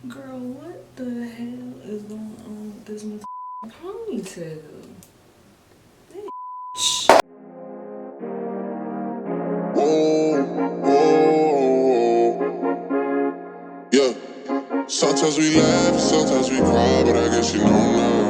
Girl, what the hell is going on with this ponytail? Bitch. Yeah. Sometimes we laugh, sometimes we cry, but I guess you know now.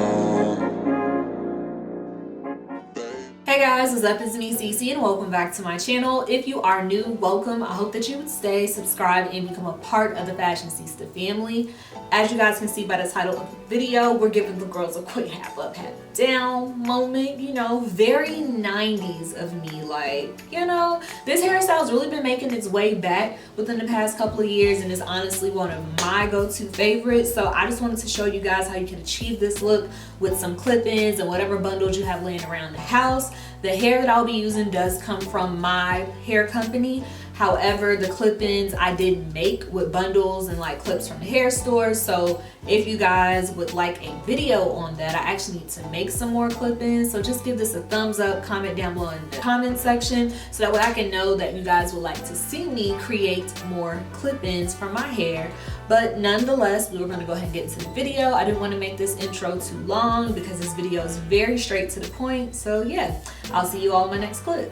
Hey guys, what's up? It's me, Cece, and welcome back to my channel. If you are new, welcome. I hope that you would stay, subscribe, and become a part of the Fashionceesta family. As you guys can see by the title of the video, we're giving the girls a quick half up, half down moment. You know, very 90s of me. Like, you know, this hairstyle's really been making its way back within the past couple of years, and is honestly one of my go-to favorites. So I just wanted to show you guys how you can achieve this look with some clip-ins and whatever bundles you have laying around the house. The hair that I'll be using does come from my hair company. However, the clip-ins I did make with bundles and like clips from the hair stores. So if you guys would like a video on that, I actually need to make some more clip-ins. So just give this a thumbs up, comment down below in the comment section, so that way I can know that you guys would like to see me create more clip-ins for my hair. But nonetheless, we were going to go ahead and get into the video. I didn't want to make this intro too long because this video is very straight to the point. So yeah, I'll see you all in my next clip.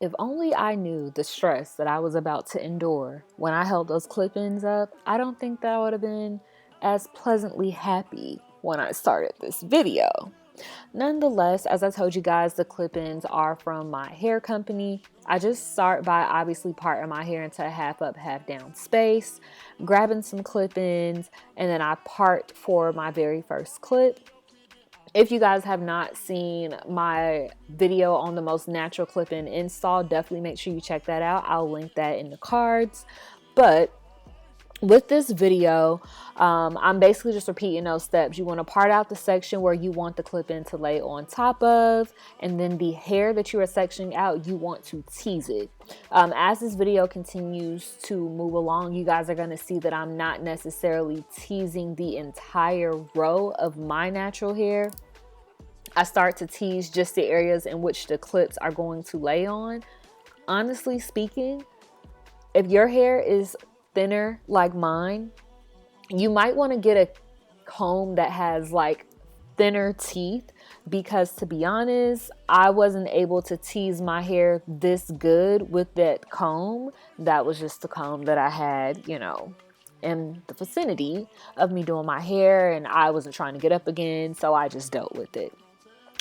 If only I knew the stress that I was about to endure when I held those clip-ins up, I don't think that I would have been as pleasantly happy when I started this video. Nonetheless, as I told you guys, the clip-ins are from my hair company. I just start by obviously parting my hair into a half up, half down space, grabbing some clip-ins, and then I part for my very first clip. If you guys have not seen my video on the most natural clip-in install, definitely make sure you check that out. I'll link that in the cards. But with this video, I'm basically just repeating those steps. You want to part out the section where you want the clip-in to lay on top of, and then the hair that you are sectioning out, you want to tease it. As this video continues to move along, you guys are going to see that I'm not necessarily teasing the entire row of my natural hair. I start to tease just the areas in which the clips are going to lay on. Honestly speaking, if your hair is thinner like mine, you might want to get a comb that has like thinner teeth, because to be honest, I wasn't able to tease my hair this good with that comb. That was just the comb that I had, you know, in the vicinity of me doing my hair, and I wasn't trying to get up again, so I just dealt with it.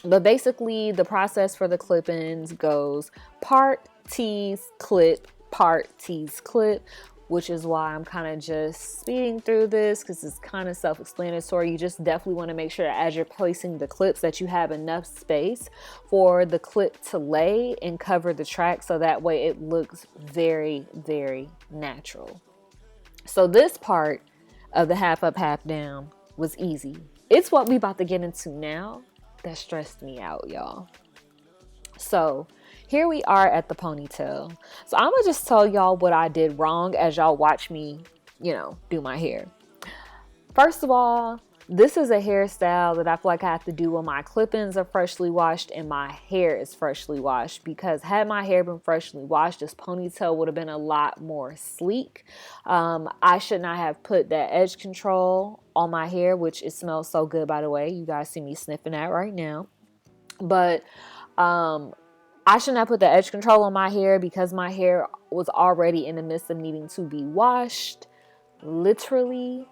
But basically, the process for the clip-ins goes part, tease, clip, part, tease, clip, which is why I'm kind of just speeding through this because it's kind of self-explanatory. You just definitely want to make sure as you're placing the clips that you have enough space for the clip to lay and cover the track, so that way it looks very, very natural. So this part of the half up, half down was easy. It's what we about to get into now that stressed me out, y'all. So here we are at the ponytail. So I'm gonna just tell y'all what I did wrong as y'all watch me, you know, do my hair. First of all, this is a hairstyle that I feel like I have to do when my clip-ins are freshly washed and my hair is freshly washed, because had my hair been freshly washed, this ponytail would have been a lot more sleek. I should not have put that edge control on my hair, which it smells so good, by the way. You guys see me sniffing that right now. But I should not put the edge control on my hair because my hair was already in the midst of needing to be washed. Literally,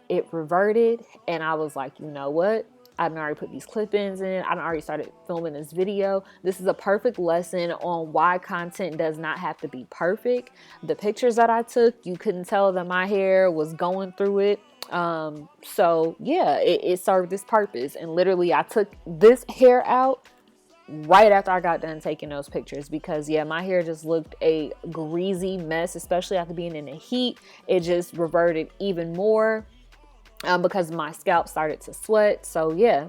it reverted, and I was like, you know what? I've already put these clip-ins in. I've already started filming this video. This is a perfect lesson on why content does not have to be perfect. The pictures that I took, you couldn't tell that my hair was going through it. So yeah, it served this purpose. And literally, I took this hair out right after I got done taking those pictures, because yeah, my hair just looked a greasy mess, especially after being in the heat. It just reverted even more. Because my scalp started to sweat. So yeah,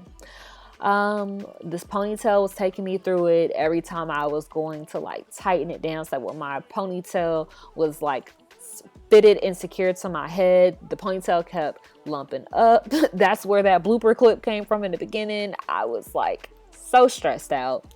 this ponytail was taking me through it. Every time I was going to like tighten it down, so when my ponytail was like fitted and secured to my head, the ponytail kept lumping up. That's where that blooper clip came from in the beginning. I was like so stressed out.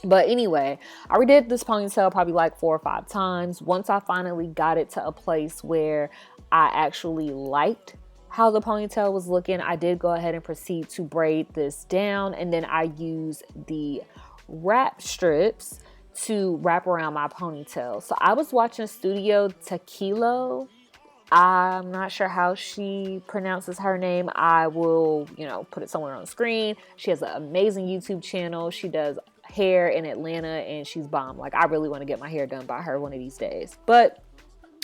But anyway, I redid this ponytail probably like 4 or 5 times. Once I finally got it to a place where I actually liked how the ponytail was looking, I did go ahead and proceed to braid this down, and then I used the wrap strips to wrap around my ponytail. So I was watching Studio Tequila. I'm not sure how she pronounces her name. I will, put it somewhere on the screen. She has an amazing YouTube channel. She does hair in Atlanta and she's bomb. Like, I really want to get my hair done by her one of these days. But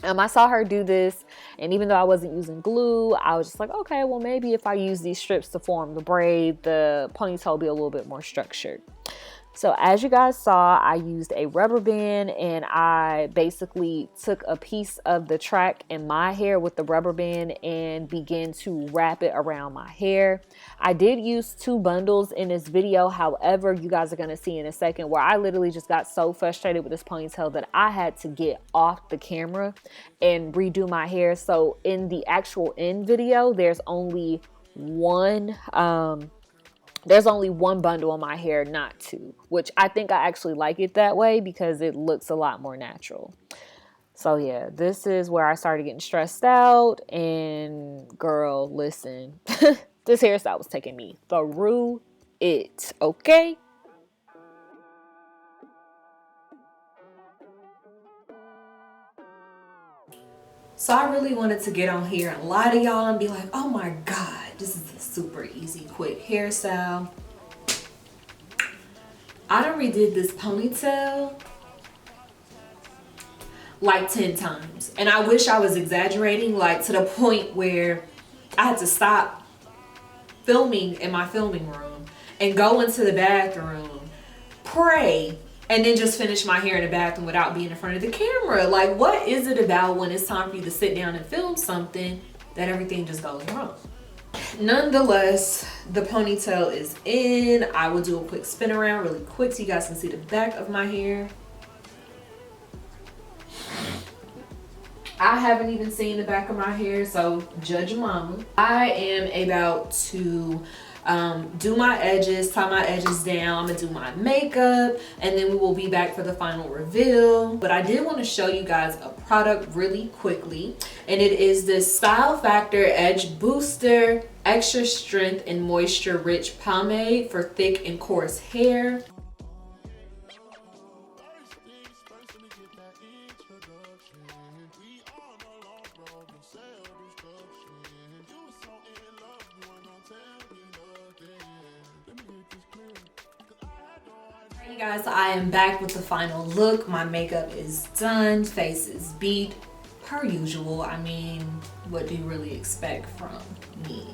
I saw her do this, and even though I wasn't using glue, I was just like, okay, well, maybe if I use these strips to form the braid, the ponytail will be a little bit more structured. So as you guys saw, I used a rubber band, and I basically took a piece of the track in my hair with the rubber band and began to wrap it around my hair. I did use 2 bundles in this video. However, you guys are going to see in a second where I literally just got so frustrated with this ponytail that I had to get off the camera and redo my hair. So in the actual end video, there's only one bundle in my hair, not 2, which I think I actually like it that way because it looks a lot more natural. So yeah, this is where I started getting stressed out, and girl, listen, this hairstyle was taking me through it, okay? So I really wanted to get on here and lie to y'all and be like, oh my God, this is a super easy, quick hairstyle. I done redid this ponytail like 10 times. And I wish I was exaggerating, like to the point where I had to stop filming in my filming room and go into the bathroom, pray, and then just finish my hair in the bathroom without being in front of the camera. Like, what is it about when it's time for you to sit down and film something that everything just goes wrong? Nonetheless, the ponytail is in. I will do a quick spin around really quick so you guys can see the back of my hair. I haven't even seen the back of my hair, so judge your mama. I am about to do my edges, tie my edges down. I'm gonna do my makeup, and then we will be back for the final reveal. But I did want to show you guys a product really quickly, and it is this Style Factor Edge Booster Extra Strength and Moisture Rich Pomade for thick and coarse hair. Hey guys, I am back with the final look. My makeup is done, face is beat per usual. I mean, what do you really expect from me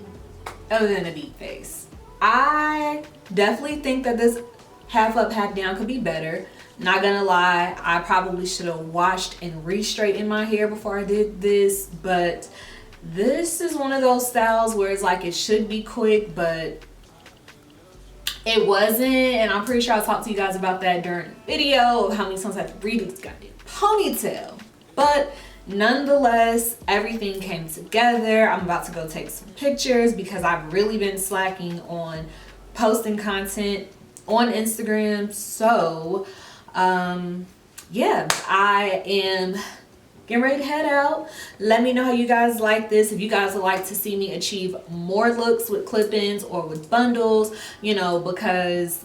other than a beat face? I definitely think that this half up, half down could be better. Not gonna lie, I probably should have washed and re-straightened my hair before I did this, but this is one of those styles where it's like it should be quick, but it wasn't. And I'm pretty sure I talked to you guys about that during the video of how many times I had to redo this goddamn ponytail. But nonetheless, everything came together. I'm about to go take some pictures because I've really been slacking on posting content on Instagram. So yeah, I am getting ready to head out. Let me know how you guys like this. If you guys would like to see me achieve more looks with clip-ins or with bundles, you know, because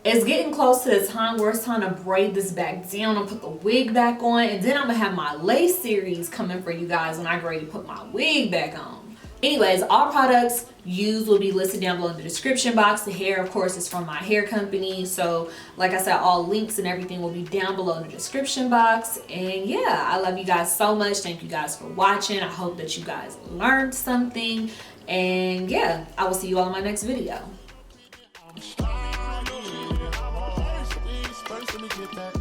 it's getting close to the time where it's time to braid this back down and put the wig back on. And then I'm gonna have my lace series coming for you guys when I get ready to put my wig back on. Anyways, all products used will be listed down below in the description box. The hair, of course, is from my hair company. So like I said, all links and everything will be down below in the description box. And yeah, I love you guys so much. Thank you guys for watching. I hope that you guys learned something. And yeah, I will see you all in my next video. Let me get that